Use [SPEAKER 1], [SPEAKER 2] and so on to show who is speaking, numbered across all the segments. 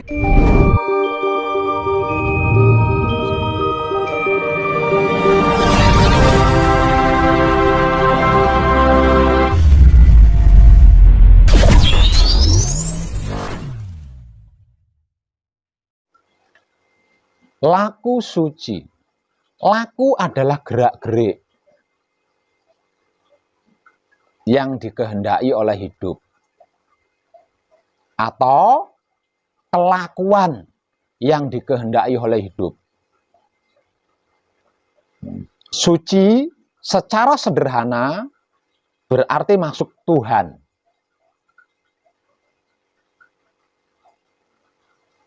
[SPEAKER 1] Laku suci. Laku adalah gerak-gerik yang dikehendaki oleh hidup, atau kelakuan yang dikehendaki oleh hidup. Suci secara sederhana berarti masuk Tuhan.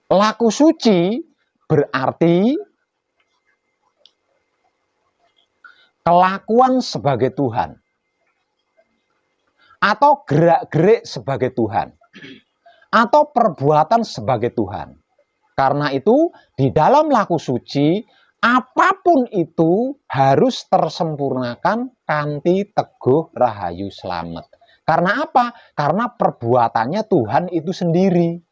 [SPEAKER 1] Laku suci berarti kelakuan sebagai Tuhan, atau gerak-gerik sebagai Tuhan, atau perbuatan sebagai Tuhan. Karena itu, di dalam laku suci, apapun itu harus tersempurnakan kanthi teguh rahayu slamet. Karena apa? Karena perbuatannya Tuhan itu sendiri.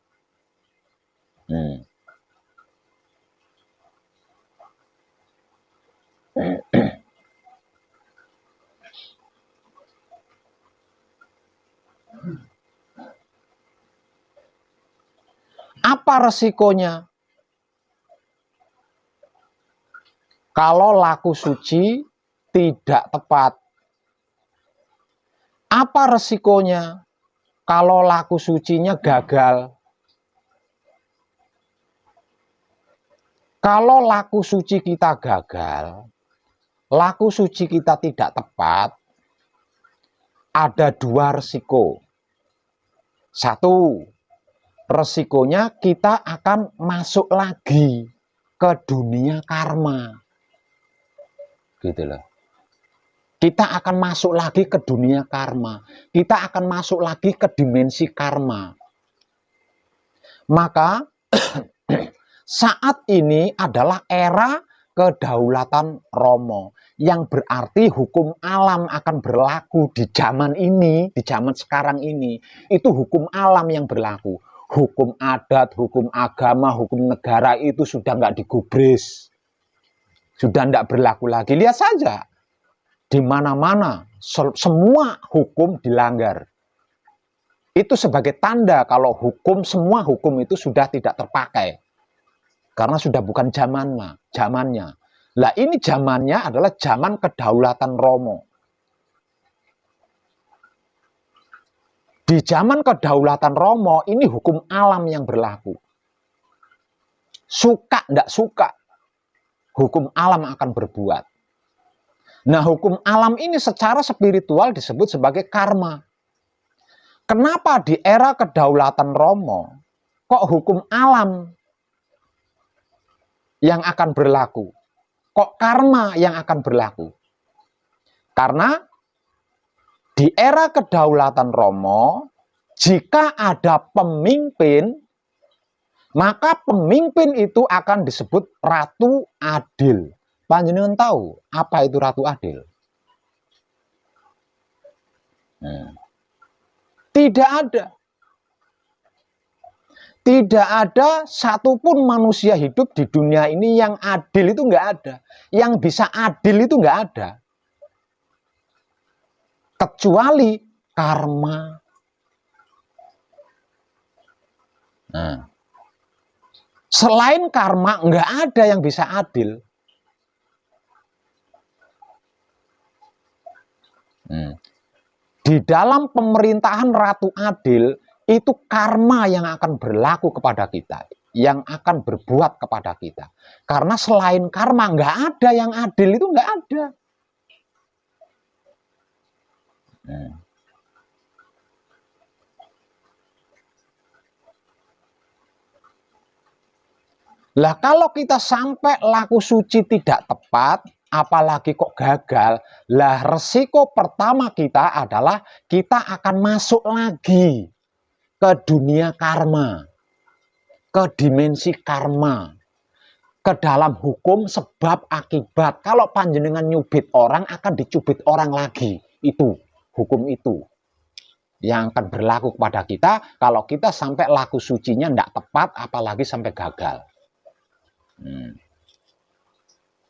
[SPEAKER 1] Apa resikonya kalau laku suci tidak tepat? Apa resikonya kalau laku sucinya gagal? Kalau laku suci kita gagal, laku suci kita tidak tepat, ada dua resiko. Satu, resikonya kita akan masuk lagi ke dunia karma. Gitu loh. Kita akan masuk lagi ke dunia karma. Kita akan masuk lagi ke dimensi karma. Maka saat ini adalah era kedaulatan Romo, yang berarti hukum alam akan berlaku di zaman ini, di zaman sekarang ini. Itu hukum alam yang berlaku. Hukum adat, hukum agama, hukum negara itu sudah nggak digubris. Sudah nggak berlaku lagi. Lihat saja, di mana-mana semua hukum dilanggar. Itu sebagai tanda kalau semua hukum itu sudah tidak terpakai. Karena sudah bukan zamannya. Lah ini zamannya adalah zaman kedaulatan Romo. Di zaman kedaulatan Romo ini hukum alam yang berlaku. Suka ndak suka, hukum alam akan berbuat. Nah, hukum alam ini secara spiritual disebut sebagai karma. Kenapa di era kedaulatan Romo kok hukum alam yang akan berlaku? Kok karma yang akan berlaku? Karena di era kedaulatan Romo, jika ada pemimpin, maka pemimpin itu akan disebut Ratu Adil. Panjenengan tahu apa itu Ratu Adil? Tidak ada. Tidak ada satupun manusia hidup di dunia ini yang adil, itu nggak ada. Yang bisa adil itu nggak ada. Kecuali karma. Nah, selain karma nggak ada yang bisa adil. Di dalam pemerintahan Ratu Adil, itu karma yang akan berlaku kepada kita, yang akan berbuat kepada kita. Karena selain karma, nggak ada yang adil, itu nggak ada. Lah kalau kita sampai laku suci tidak tepat, apalagi kok gagal, lah resiko pertama kita adalah kita akan masuk lagi ke dunia karma, ke dimensi karma, ke dalam hukum sebab akibat. Kalau panjenengan nyubit orang, akan dicubit orang lagi. Itu hukum itu. yang akan berlaku kepada kita kalau kita sampai laku sucinya tidak tepat, apalagi sampai gagal.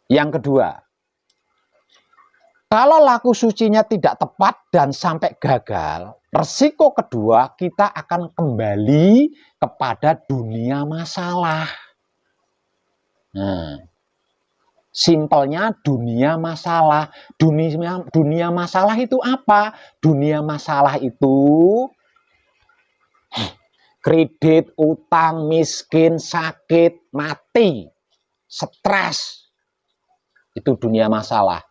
[SPEAKER 1] Yang kedua, kalau laku sucinya tidak tepat dan sampai gagal, resiko kedua kita akan kembali kepada dunia masalah. Simpelnya dunia masalah. Dunia masalah itu apa? Dunia masalah itu kredit, utang, miskin, sakit, mati, stres. Itu dunia masalah.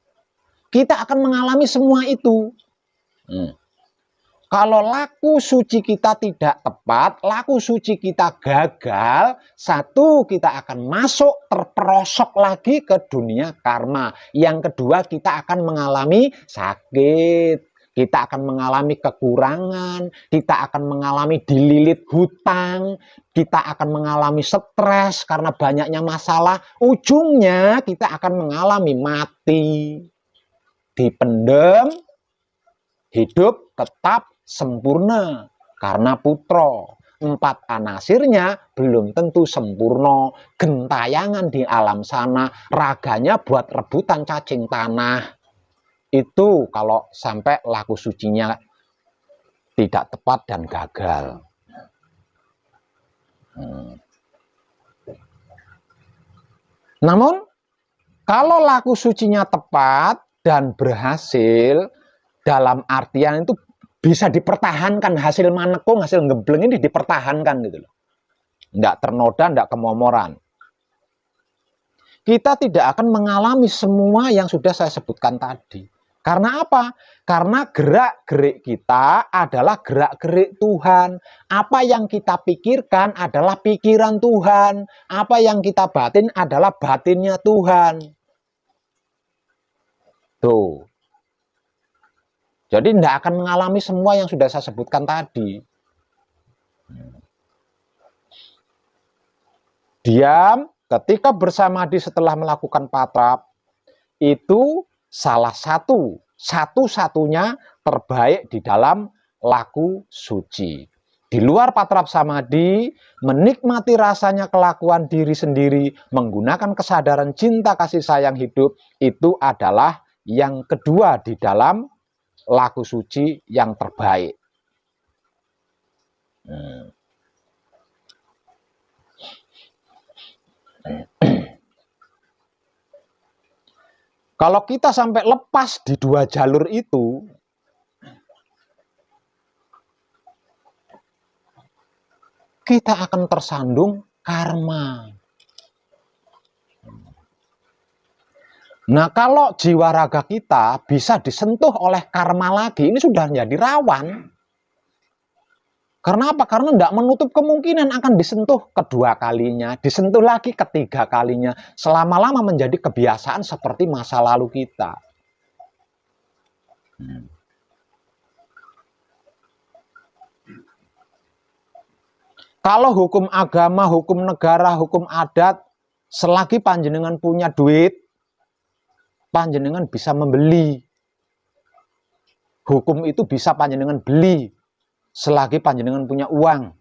[SPEAKER 1] Kita akan mengalami semua itu. Kalau laku suci kita tidak tepat, laku suci kita gagal, satu, kita akan masuk terperosok lagi ke dunia karma. Yang kedua, kita akan mengalami sakit, kita akan mengalami kekurangan, kita akan mengalami dililit hutang, kita akan mengalami stres karena banyaknya masalah. Ujungnya kita akan mengalami mati, dipendam, hidup tetap sempurna karena putra. 4 anasirnya belum tentu sempurna, gentayangan di alam sana, raganya buat rebutan cacing tanah. Itu kalau sampai laku sucinya tidak tepat dan gagal. Namun kalau laku sucinya tepat dan berhasil, dalam artian itu bisa dipertahankan, hasil manekung, hasil ngebleng ini dipertahankan gitu loh. Enggak ternoda, enggak kemomoran. Kita tidak akan mengalami semua yang sudah saya sebutkan tadi. Karena apa? Karena gerak-gerik kita adalah gerak-gerik Tuhan. Apa yang kita pikirkan adalah pikiran Tuhan. Apa yang kita batin adalah batinnya Tuhan. Tuh. Jadi tidak akan mengalami semua yang sudah saya sebutkan tadi. Diam ketika bersamadhi setelah melakukan patrap, itu salah satu-satunya terbaik di dalam laku suci. Di luar patrap samadhi, menikmati rasanya kelakuan diri sendiri, menggunakan kesadaran cinta kasih sayang hidup, itu adalah yang kedua di dalam laku suci yang terbaik. Kalau kita sampai lepas di 2 jalur itu, kita akan tersandung karma. Nah, kalau jiwa raga kita bisa disentuh oleh karma lagi, ini sudah menjadi rawan. Karena apa? Karena tidak menutup kemungkinan akan disentuh kedua kalinya, disentuh lagi ketiga kalinya, selama-lama menjadi kebiasaan seperti masa lalu kita. Kalau hukum agama, hukum negara, hukum adat, selagi panjenengan punya duit, panjenengan bisa membeli. Hukum itu bisa panjenengan beli selagi panjenengan punya uang.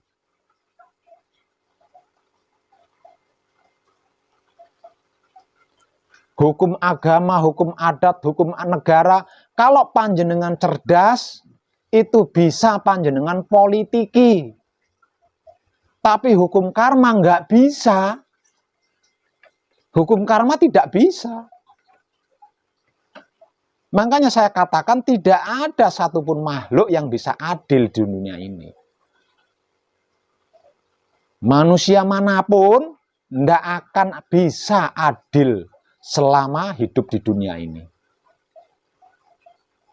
[SPEAKER 1] Hukum agama, hukum adat, hukum negara, kalau panjenengan cerdas, itu bisa panjenengan politiki. Tapi hukum karma nggak bisa. Hukum karma tidak bisa. Makanya saya katakan tidak ada satupun makhluk yang bisa adil di dunia ini. Manusia manapun tidak akan bisa adil selama hidup di dunia ini.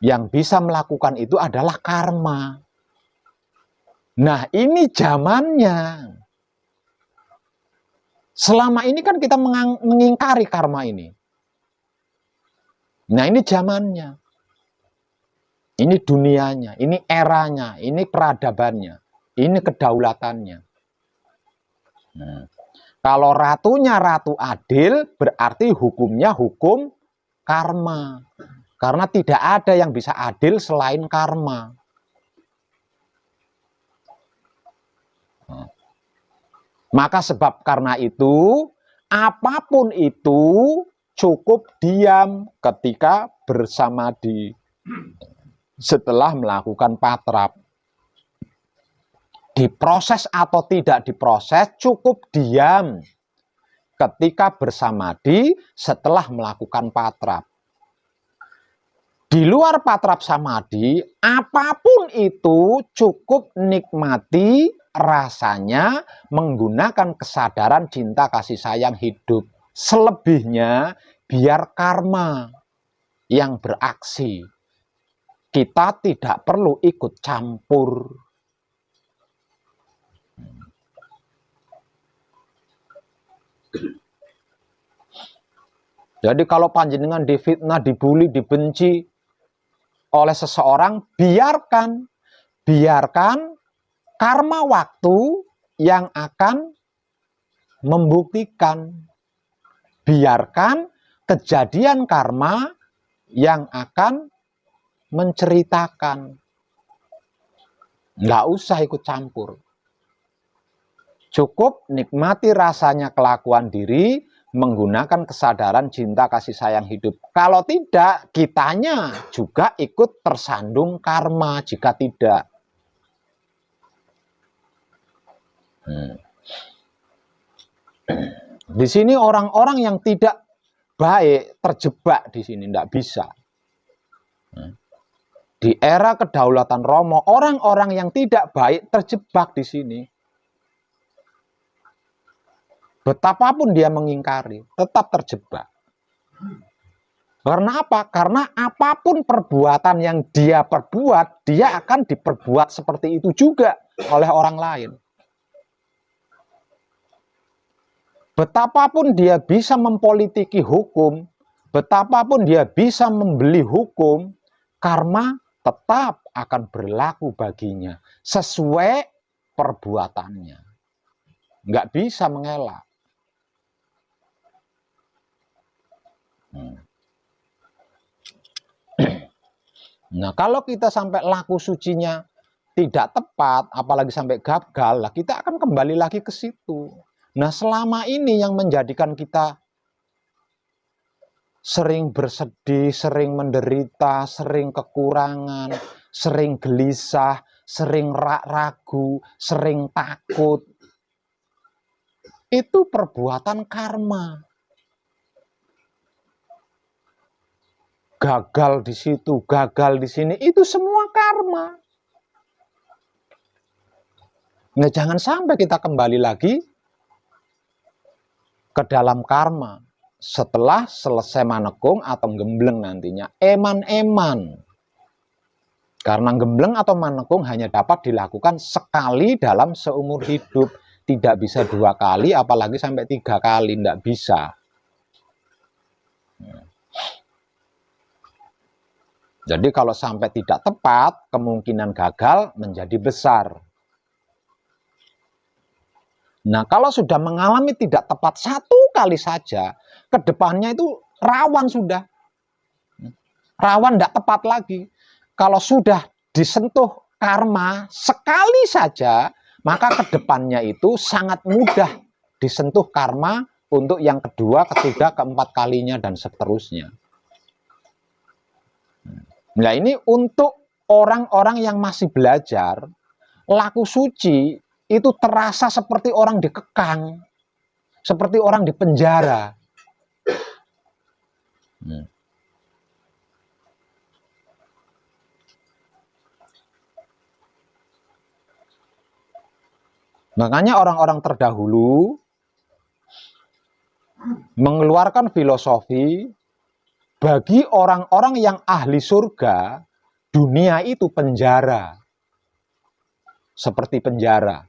[SPEAKER 1] Yang bisa melakukan itu adalah karma. Nah, ini zamannya. Selama ini kan kita mengingkari karma ini. Nah, ini zamannya, ini dunianya, ini eranya, ini peradabannya, ini kedaulatannya. Nah, kalau ratunya ratu adil, berarti hukumnya hukum karma. Karena tidak ada yang bisa adil selain karma. Maka sebab karena itu, apapun itu cukup diam ketika bersamadi. Setelah melakukan patrap, diproses atau tidak diproses, cukup diam ketika bersamadi setelah melakukan patrap. Di luar patrap samadi, apapun itu cukup nikmati rasanya menggunakan kesadaran cinta kasih sayang hidup. Selebihnya biar karma yang beraksi. Kita tidak perlu ikut campur. Jadi kalau panjenengan difitnah, dibully, dibenci oleh seseorang, biarkan karma waktu yang akan membuktikan. Biarkan kejadian karma yang akan menceritakan. Nggak usah ikut campur. Cukup nikmati rasanya kelakuan diri menggunakan kesadaran cinta kasih sayang hidup. Kalau tidak, kitanya juga ikut tersandung karma jika tidak. Di sini orang-orang yang tidak baik terjebak di sini, tidak bisa. Di era kedaulatan Romo, orang-orang yang tidak baik terjebak di sini. Betapapun dia mengingkari, tetap terjebak. Karena apa? Karena apapun perbuatan yang dia perbuat, dia akan diperbuat seperti itu juga oleh orang lain. Betapapun dia bisa mempolitiki hukum, betapapun dia bisa membeli hukum, karma tetap akan berlaku baginya sesuai perbuatannya. Nggak bisa mengelak. Nah, kalau kita sampai laku sucinya tidak tepat, apalagi sampai gagal, lah kita akan kembali lagi ke situ. Nah, selama ini yang menjadikan kita sering bersedih, sering menderita, sering kekurangan, sering gelisah, sering ragu, sering takut, itu perbuatan karma. Gagal di situ, gagal di sini, itu semua karma. Nah, jangan sampai kita kembali lagi ke dalam karma setelah selesai manekung atau gembleng nantinya. Eman-eman. Karena gembleng atau manekung hanya dapat dilakukan sekali dalam seumur hidup. Tidak bisa 2 kali, apalagi sampai 3 kali, tidak bisa. Jadi kalau sampai tidak tepat, kemungkinan gagal menjadi besar. Nah, kalau sudah mengalami tidak tepat 1 kali saja, kedepannya itu rawan sudah. Rawan tidak tepat lagi. Kalau sudah disentuh karma sekali saja, maka kedepannya itu sangat mudah disentuh karma untuk yang kedua, ketiga, keempat kalinya, dan seterusnya. Nah, ini untuk orang-orang yang masih belajar, laku suci itu terasa seperti orang dikekang, seperti orang di penjara. Makanya orang-orang terdahulu mengeluarkan filosofi bagi orang-orang yang ahli surga, dunia itu penjara. Seperti penjara.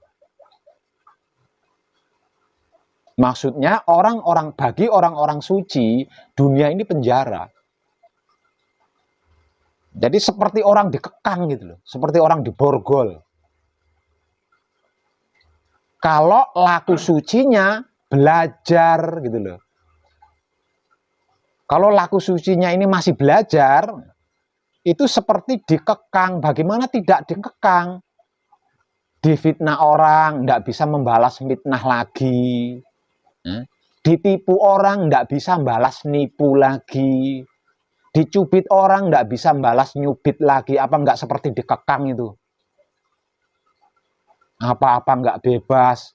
[SPEAKER 1] Maksudnya bagi orang-orang suci, dunia ini penjara. Jadi seperti orang dikekang gitu loh, seperti orang diborgol. Kalau laku sucinya belajar gitu loh. Kalau laku sucinya ini masih belajar, itu seperti dikekang. Bagaimana tidak dikekang? difitnah orang, ndak bisa membalas fitnah lagi. Ditipu orang, ndak bisa balas nipu lagi. Dicubit orang, ndak bisa balas nyubit lagi. Apa nggak seperti dikekang itu? Apa-apa nggak bebas.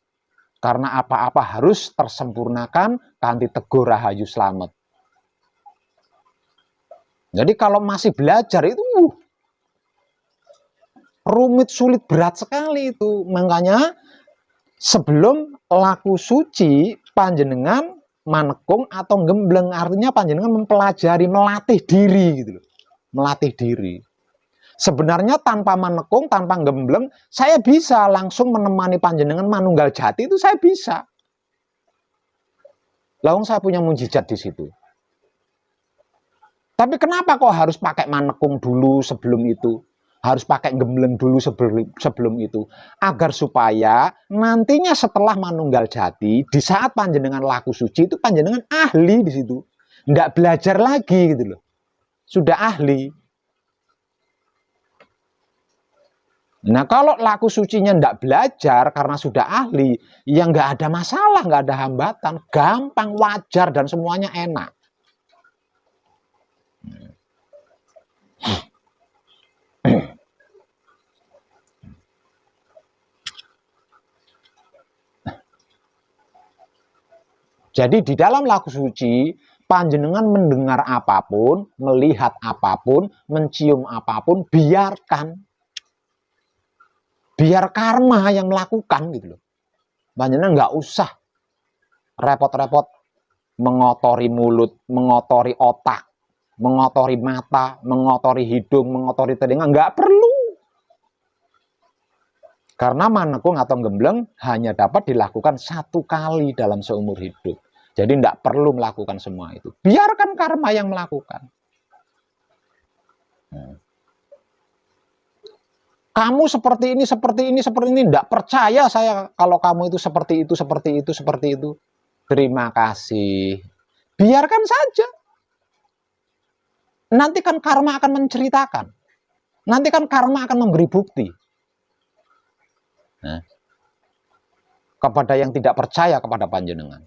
[SPEAKER 1] Karena apa-apa harus tersempurnakan kanthi teguh rahayu slamet. Jadi kalau masih belajar itu rumit, sulit, berat sekali itu. Makanya sebelum laku suci, panjenengan manekung atau gembleng, artinya panjenengan mempelajari, melatih diri gitu loh. Melatih diri. Sebenarnya tanpa manekung, tanpa gembleng, saya bisa langsung menemani panjenengan manunggal jati, itu saya bisa. Lalu saya punya mujizat di situ. Tapi kenapa kok harus pakai manekung dulu sebelum itu? Harus pakai gembleng dulu sebelum itu? Agar supaya nantinya setelah manunggal jati, di saat panjenengan laku suci itu panjenengan ahli di situ. Nggak belajar lagi gitu loh. Sudah ahli. Nah kalau laku sucinya nggak belajar karena sudah ahli, ya nggak ada masalah, nggak ada hambatan. Gampang, wajar, dan semuanya enak. Jadi di dalam laku suci, panjenengan mendengar apapun, melihat apapun, mencium apapun, biarkan. Biar karma yang melakukan gitu loh. Panjenengan nggak usah repot-repot mengotori mulut, mengotori otak, mengotori mata, mengotori hidung, mengotori telinga, nggak perlu. Karena manekung atau gembleng hanya dapat dilakukan satu kali dalam seumur hidup. Jadi tidak perlu melakukan semua itu. Biarkan karma yang melakukan. Kamu seperti ini, seperti ini, seperti ini. Tidak percaya saya kalau kamu itu seperti itu, seperti itu, seperti itu. Terima kasih. Biarkan saja. Nanti kan karma akan menceritakan. Nanti kan karma akan memberi bukti. Kepada yang tidak percaya kepada panjenengan.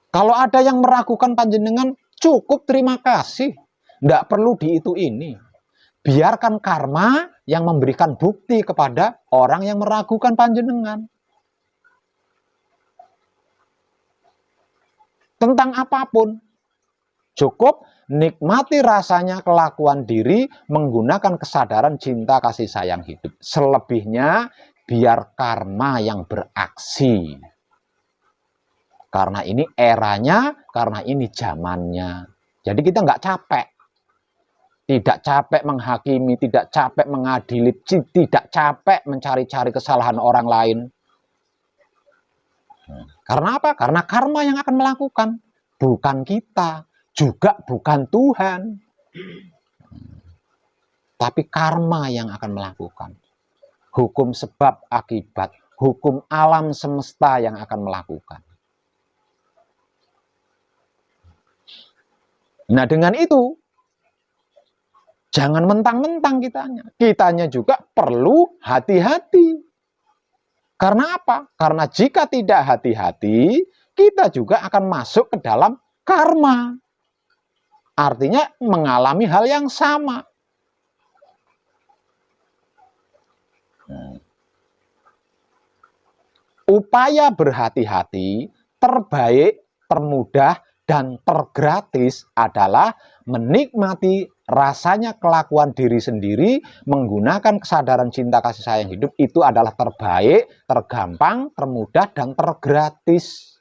[SPEAKER 1] Kalau ada yang meragukan panjenengan, cukup terima kasih. Tidak perlu di itu ini. Biarkan karma yang memberikan bukti kepada orang yang meragukan panjenengan. Tentang apapun. Cukup nikmati rasanya kelakuan diri menggunakan kesadaran cinta kasih sayang hidup. Selebihnya biar karma yang beraksi. Karena ini eranya, karena ini zamannya. Jadi kita nggak capek. Tidak capek menghakimi, tidak capek mengadili, tidak capek mencari-cari kesalahan orang lain. Karena apa? Karena karma yang akan melakukan. Bukan kita, juga bukan Tuhan. Tapi karma yang akan melakukan. Hukum sebab akibat, hukum alam semesta yang akan melakukan. Nah dengan itu, jangan mentang-mentang kitanya. Kitanya juga perlu hati-hati. Karena apa? Karena jika tidak hati-hati, kita juga akan masuk ke dalam karma. Artinya mengalami hal yang sama. Upaya berhati-hati terbaik, termudah, dan tergratis adalah menikmati rasanya kelakuan diri sendiri menggunakan kesadaran cinta kasih sayang hidup. Itu adalah terbaik, tergampang, termudah, dan tergratis.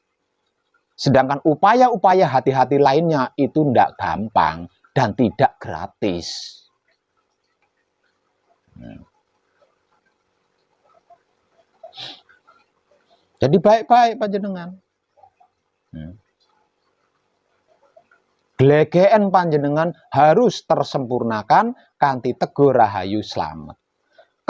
[SPEAKER 1] Sedangkan upaya-upaya hati-hati lainnya itu tidak gampang dan tidak gratis. Jadi baik-baik panjenengan. Glegeken panjenengan harus tersempurnakan kanthi teguh rahayu slamet.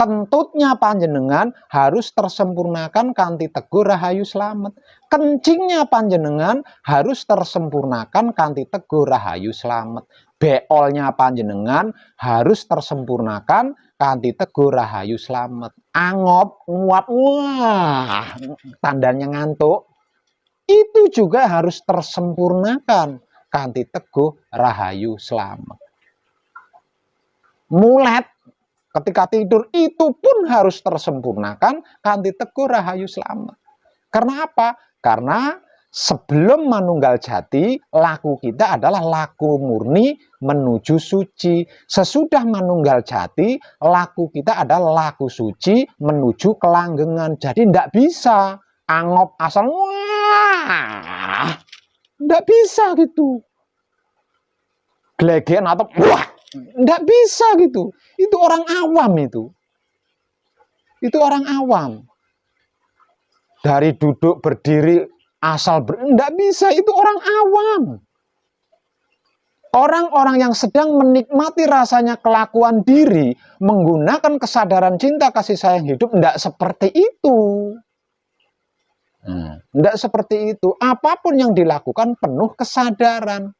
[SPEAKER 1] Kentutnya panjenengan harus tersempurnakan kanthi teguh rahayu slamet. Kencingnya panjenengan harus tersempurnakan kanthi teguh rahayu slamet. Beolnya panjenengan harus tersempurnakan kanthi teguh rahayu slamet. Angop, nguap, wah, tandanya ngantuk. Itu juga harus tersempurnakan kanthi teguh rahayu slamet. Mulet ketika tidur itu pun harus tersempurnakan kanthi teguh rahayu slamet. Karena apa? Karena sebelum manunggal jati, laku kita adalah laku murni menuju suci. Sesudah manunggal jati, laku kita adalah laku suci menuju kelanggengan. Jadi tidak bisa angop asal wah, tidak bisa gitu. Gelegean atau wah, tidak bisa gitu. Itu orang awam itu. Itu orang awam. Dari duduk berdiri asal tidak bisa, itu orang awam. Orang-orang yang sedang menikmati rasanya kelakuan diri, menggunakan kesadaran cinta kasih sayang hidup, tidak seperti itu. Tidak seperti itu. Apapun yang dilakukan penuh kesadaran.